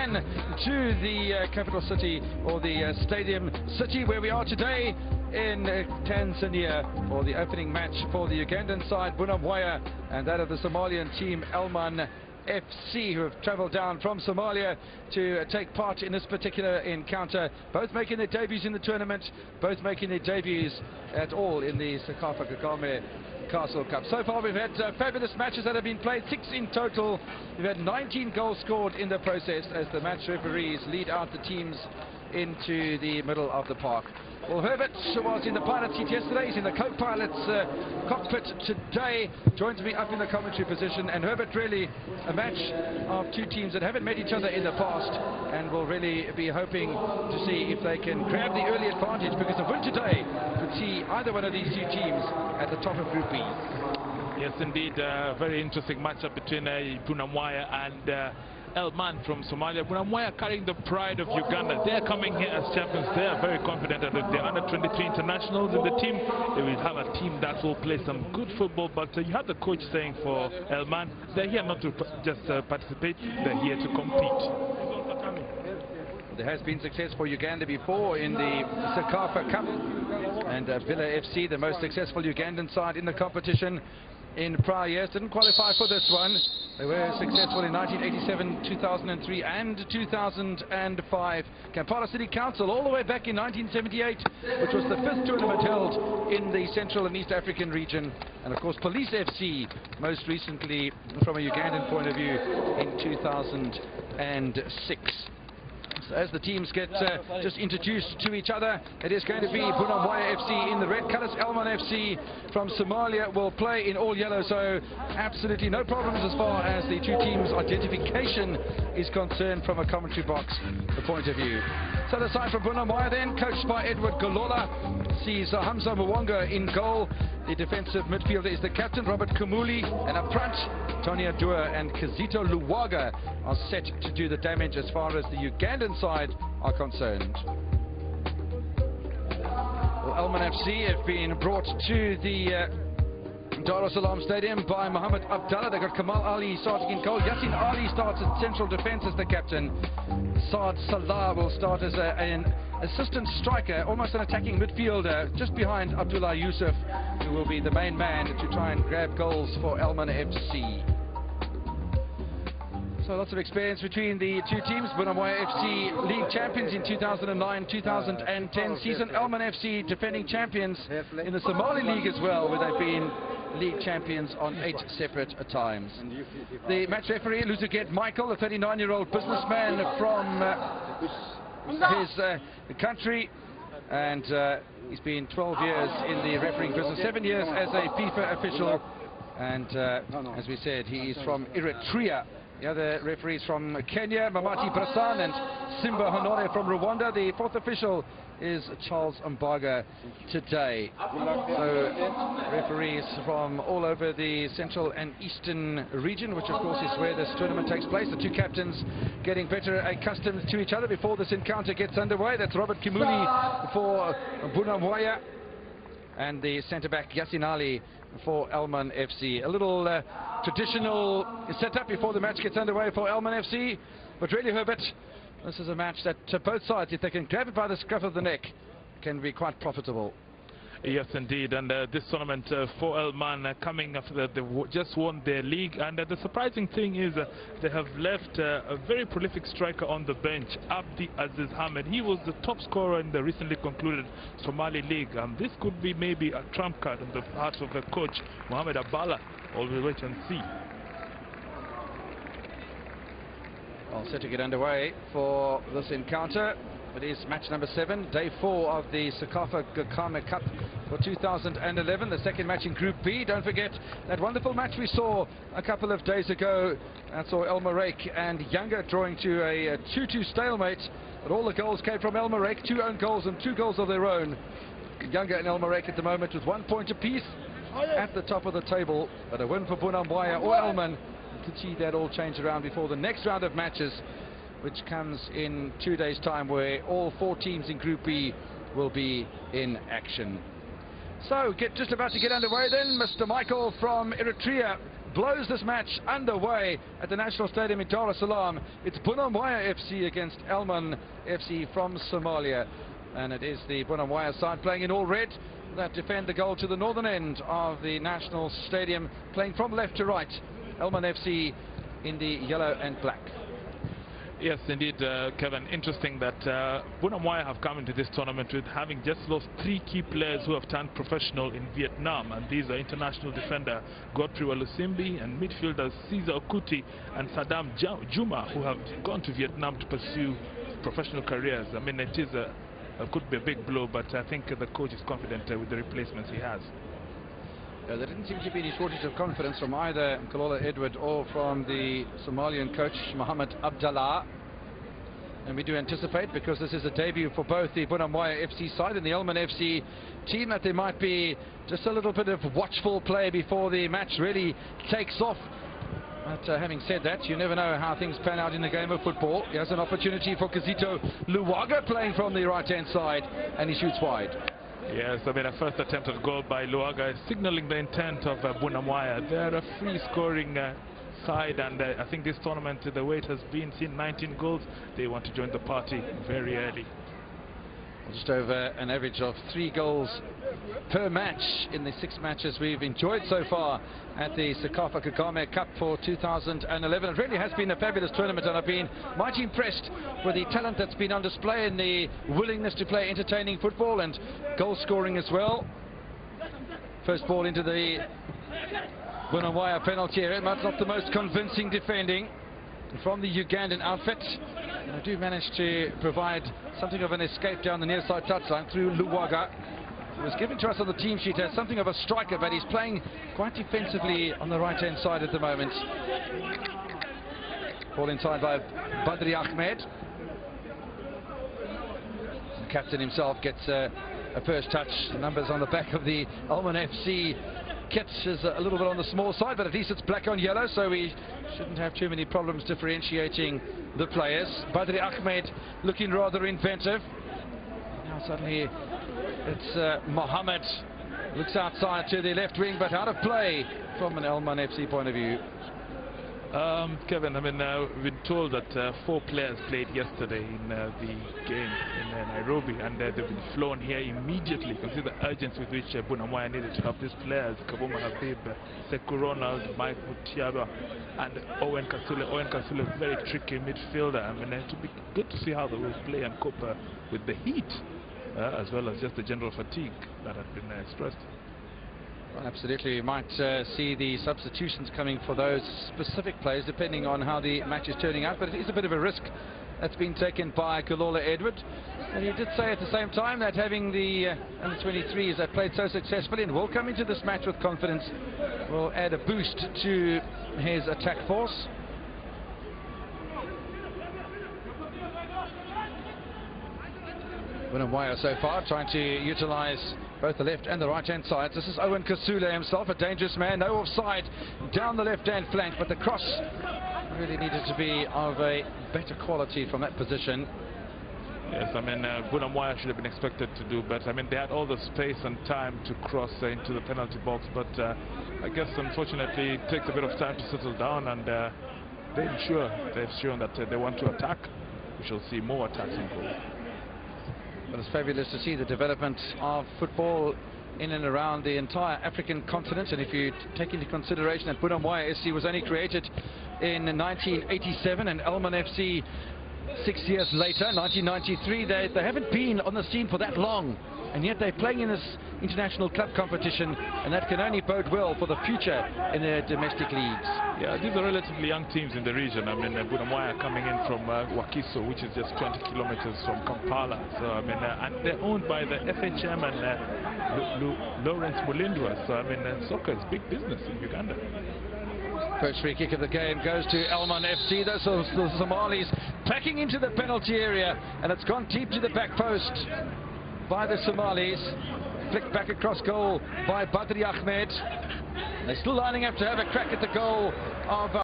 again to the capital city, or the stadium city, where we are today in Tanzania for the opening match for the Ugandan side, Bunamwaya, and that of the Somalian team, El-Man FC, who have travelled down from Somalia to take part in this particular encounter, both making their debuts in the tournament, both making their debuts at all in the 1.cecafa Castle Cup. So far we've had fabulous matches that have been played, 6 in total. We've had 19 goals scored in the process as the match referees lead out the teams into the middle of the park. Well, Herbert was in the pilot seat yesterday. He's in the co-pilot's cockpit today, joins me up in the commentary position. And Herbert, really a match of two teams that haven't met each other in the past, and will really be hoping to see if they can grab the early advantage, because a win today could see either one of these two teams at the top of Group B. Yes, indeed, a very interesting matchup between Bunamwaya and El-Man from Somalia. Bunamwaya carrying the pride of Uganda. They're coming here as champions. They are very confident that if they're under 23 internationals in the team, they will have a team that will play some good football. But you have the coach saying for El-Man, they're here not to just participate, they're here to compete. There has been success for Uganda before in the 1.cecafa Cup, and Villa FC, the most successful Ugandan side in the competition in prior years, didn't qualify for this one. They were successful in 1987, 2003 and 2005. Kampala City Council all the way back in 1978, which was the 5th tournament held in the Central and East African region. And of course Police FC, most recently from a Ugandan point of view, in 2006. So as the teams get just introduced to each other, it is going to be Bunamwaya FC in the red colours. El-Man FC from Somalia will play in all yellow, so absolutely no problems as far as the two teams' identification is concerned from a commentary box point of view. So the side from Bunamwaya then, coached by Edward Golola, sees Hamza Mwanga in goal. The defensive midfielder is the captain, Robert Kumuli, and up front, Tony Adua and Kizito Luwaga are set to do the damage as far as the Ugandan side are concerned. Well, El-Man FC have been brought to the Dar es Salaam Stadium by Mohammed Abdallah. They've got Kamal Ali starting in goal. Yassin Ali starts at central defence as the captain. Saad Salah will start as an assistant striker, almost an attacking midfielder, just behind Abdullah Yusuf, who will be the main man to try and grab goals for El-Man FC. So lots of experience between the two teams. Bunamwaya FC league champions in 2009-2010 season. El-Man FC defending champions in the Somali League as well, where they've been league champions on 8 separate times. The match referee, Luzuget Michael, a 39-year-old businessman from his country, and he's been 12 years in the refereeing business, 7 years as a FIFA official, and as we said, he is from Eritrea. The other referees from Kenya, Mamati Brasan and Simba Honore from Rwanda. The fourth official is Charles Mbaga today. So referees from all over the central and eastern region, which of course is where this tournament takes place. The two captains getting better accustomed to each other before this encounter gets underway. That's Robert Kimuli for Bunamwaya, and the centre-back Yassin Ali for El-Man FC. A little traditional setup before the match gets underway for El-Man FC, but really, Herbert, this is a match that both sides, if they can grab it by the scruff of the neck, can be quite profitable. Yes, indeed, and this tournament for El-Man coming after they just won their league, and the surprising thing is they have left a very prolific striker on the bench, Abdi Aziz Ahmed. He was the top scorer in the recently concluded Somali League. This could be maybe a trump card in the hearts of the coach, Mohamed Abdallah. All we wait and see. Well, set to get underway for this encounter. It is match number 7, day 4 of the 1.cecafa Cup for 2011, the second match in Group B. Don't forget that wonderful match we saw a couple of days ago. That saw El Marek and Younger drawing to a 2-2 stalemate, but all the goals came from El Marek, 2 own goals and 2 goals of their own. Younger and El Marek at the moment with 1 point apiece at the top of the table, but a win for Bunamwaya or El-Man. You could see that all change around before the next round of matches, which comes in 2 days' time, where all 4 teams in Group B will be in action. So, just about to get underway then, Mr. Michael from Eritrea blows this match underway at the National Stadium in Dar es Salaam. It's Bunamwaya FC against El-Man FC from Somalia. And it is the Bunamwaya side playing in all red that defend the goal to the northern end of the National Stadium, playing from left to right. El-Man FC in the yellow and black. Yes, indeed, Kevin. Interesting that Bunamwaya have come into this tournament with having just lost 3 key players who have turned professional in Vietnam, and these are international defender Godfrey Walusimbi and midfielders Caesar Okuti and Saddam Juma, who have gone to Vietnam to pursue professional careers. I mean, it is could be a big blow, but I think the coach is confident with the replacements he has. There didn't seem to be any shortage of confidence from either Kalola Edward or from the Somalian coach Mohammed Abdallah. And we do anticipate, because this is a debut for both the Bunamwaya FC side and the El-Man FC team, that there might be just a little bit of watchful play before the match really takes off. But having said that, you never know how things pan out in the game of football. Here's an opportunity for Kazito Luwaga playing from the right-hand side, and he shoots wide. Yes, I mean, a first attempt at goal by Luwaga is signaling the intent of Bunamwaya. They're a free-scoring side, and I think this tournament, the way it has been, seen 19 goals, they want to join the party very early. Just over an average of 3 goals per match in the 6 matches we've enjoyed so far at the 1.cecafa Kagame Cup for 2011. It really has been a fabulous tournament, and I've been mighty impressed with the talent that's been on display and the willingness to play entertaining football and goal scoring as well. First ball into the Bunamwaya penalty area, but not the most convincing defending from the Ugandan outfit. And I do manage to provide something of an escape down the near side touchline through Luwaga. He was given to us on the team sheet as something of a striker, but he's playing quite defensively on the right-hand side at the moment. Ball inside by Badri Ahmed. The captain himself gets a first touch. The numbers on the back of the El-Man FC kit is a little bit on the small side, but at least it's black on yellow, so we shouldn't have too many problems differentiating the players. Badri Ahmed looking rather inventive. Now suddenly it's Mohammed, looks outside to the left wing, but out of play from an El-Man FC point of view. Kevin, I mean, we've been told that 4 players played yesterday in the game in Nairobi, and they've been flown here immediately. Consider the urgency with which Bunamwaya needed to have these players: Kabuma Habib, Sekou Ronald, Mike Mutiaba, and Owen Kasule. Owen Kasule, very tricky midfielder. I mean, it would be good to see how they will play and cope with the heat, as well as just the general fatigue that had been stressed. Well, absolutely, you might see the substitutions coming for those specific players depending on how the match is turning out, but it is a bit of a risk that's been taken by Kalola Edward. And he did say at the same time that having the under-23s that played so successfully and will come into this match with confidence will add a boost to his attack force. Bunamwaya so far trying to utilize both the left and the right-hand sides. This is Owen Kasule himself, a dangerous man, no offside down the left-hand flank, but the cross really needed to be of a better quality from that position. Yes, I mean, Bunamwaya should have been expected to do better. I mean, they had all the space and time to cross into the penalty box, but I guess unfortunately it takes a bit of time to settle down, and they've shown that they want to attack. We shall see more attacks in goal. But it's fabulous to see the development of football in and around the entire African continent. And if you take into consideration that Bunamwaya SC was only created in 1987 and El-Man FC 6 years later, 1993, they haven't been on the scene for that long. And yet they're playing in this international club competition, and that can only bode well for the future in their domestic leagues. Yeah, these are relatively young teams in the region. I mean, Bunamwaya coming in from Wakiso, which is just 20 kilometers from Kampala. So, I mean, and they're owned by the FHM and Lawrence Mulindwa. So, I mean, soccer is big business in Uganda. First free kick of the game goes to El-Man FC. Those are the Somalis packing into the penalty area, and it's gone deep to the back post by the Somalis. Flicked back across goal by Badri Ahmed. They're still lining up to have a crack at the goal of